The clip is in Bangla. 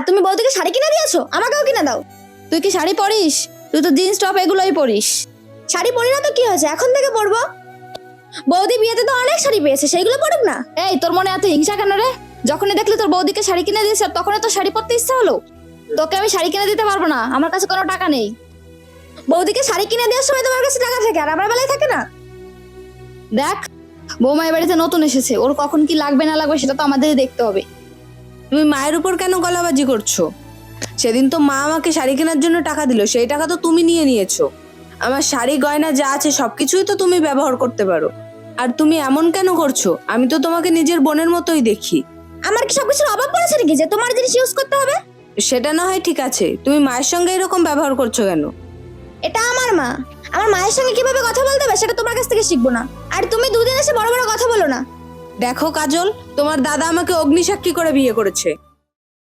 তুমি বৌদিকে শাড়ি কিনে দিয়েছো, আমাকেও কিনে দাও। তুই কি শাড়ি পরিস? তুই তো জিন্স টপ এগুলোই পরিস। শাড়ি পরি না তো কি হয়েছে, এখন থেকে পরবো। বৌদি বিয়েতে তো অনেক শাড়ি পেয়েছে, সেইগুলো পরুক না। এই তোর মনে এত হিংসা কেন রে? যখনই দেখলি তোর বৌদিকে শাড়ি কিনে দিয়েছে তখনই তো শাড়ি পরতে ইচ্ছা হলো। তোকে আমি শাড়ি কিনে দিতে পারবো না, আমার কাছে কোনো টাকা নেই। বৌদিকে শাড়ি কিনে দেওয়ার সময় তোমার কাছে টাকা থাকে আর আমার বেলায় থাকে না। দেখ, বৌমা এ বাড়িতে নতুন এসেছে, ওর কখন কি লাগবে না লাগবে সেটা তো আমাদেরই দেখতে হবে। তুমি মায়ের উপর কেন গলাবাজি করছো? সেদিন তো মা আমাকে শাড়ি কেনার জন্য টাকা দিল, সেই টাকা তো তুমি নিয়ে নিয়েছো। আমার শাড়ি গয়না যা আছে সবকিছুই তো তুমি ব্যবহার করতে পারো। আর তুমি এমন কেন করছো? আমি তো তোমাকে নিজের বোনের মতোই দেখি। আমার কি সবকিছুর অভাব পড়েছে নাকি যে তোমার জিনিস ইউজ করতে হবে? সেটা না হয় ঠিক আছে, তুমি মায়ের সঙ্গে এরকম ব্যবহার করছো কেন? এটা আমার মা, আমার মায়ের সঙ্গে কিভাবে কথা বলতে হবে সেটা তোমার কাছ থেকে শিখবো না। আর তুমি দুদিন এসে বড় বড় কথা বলো না। দেখো কাজল, তোমার দাদা আমাকে অগ্নিসাক্ষী করে বিয়ে করেছে।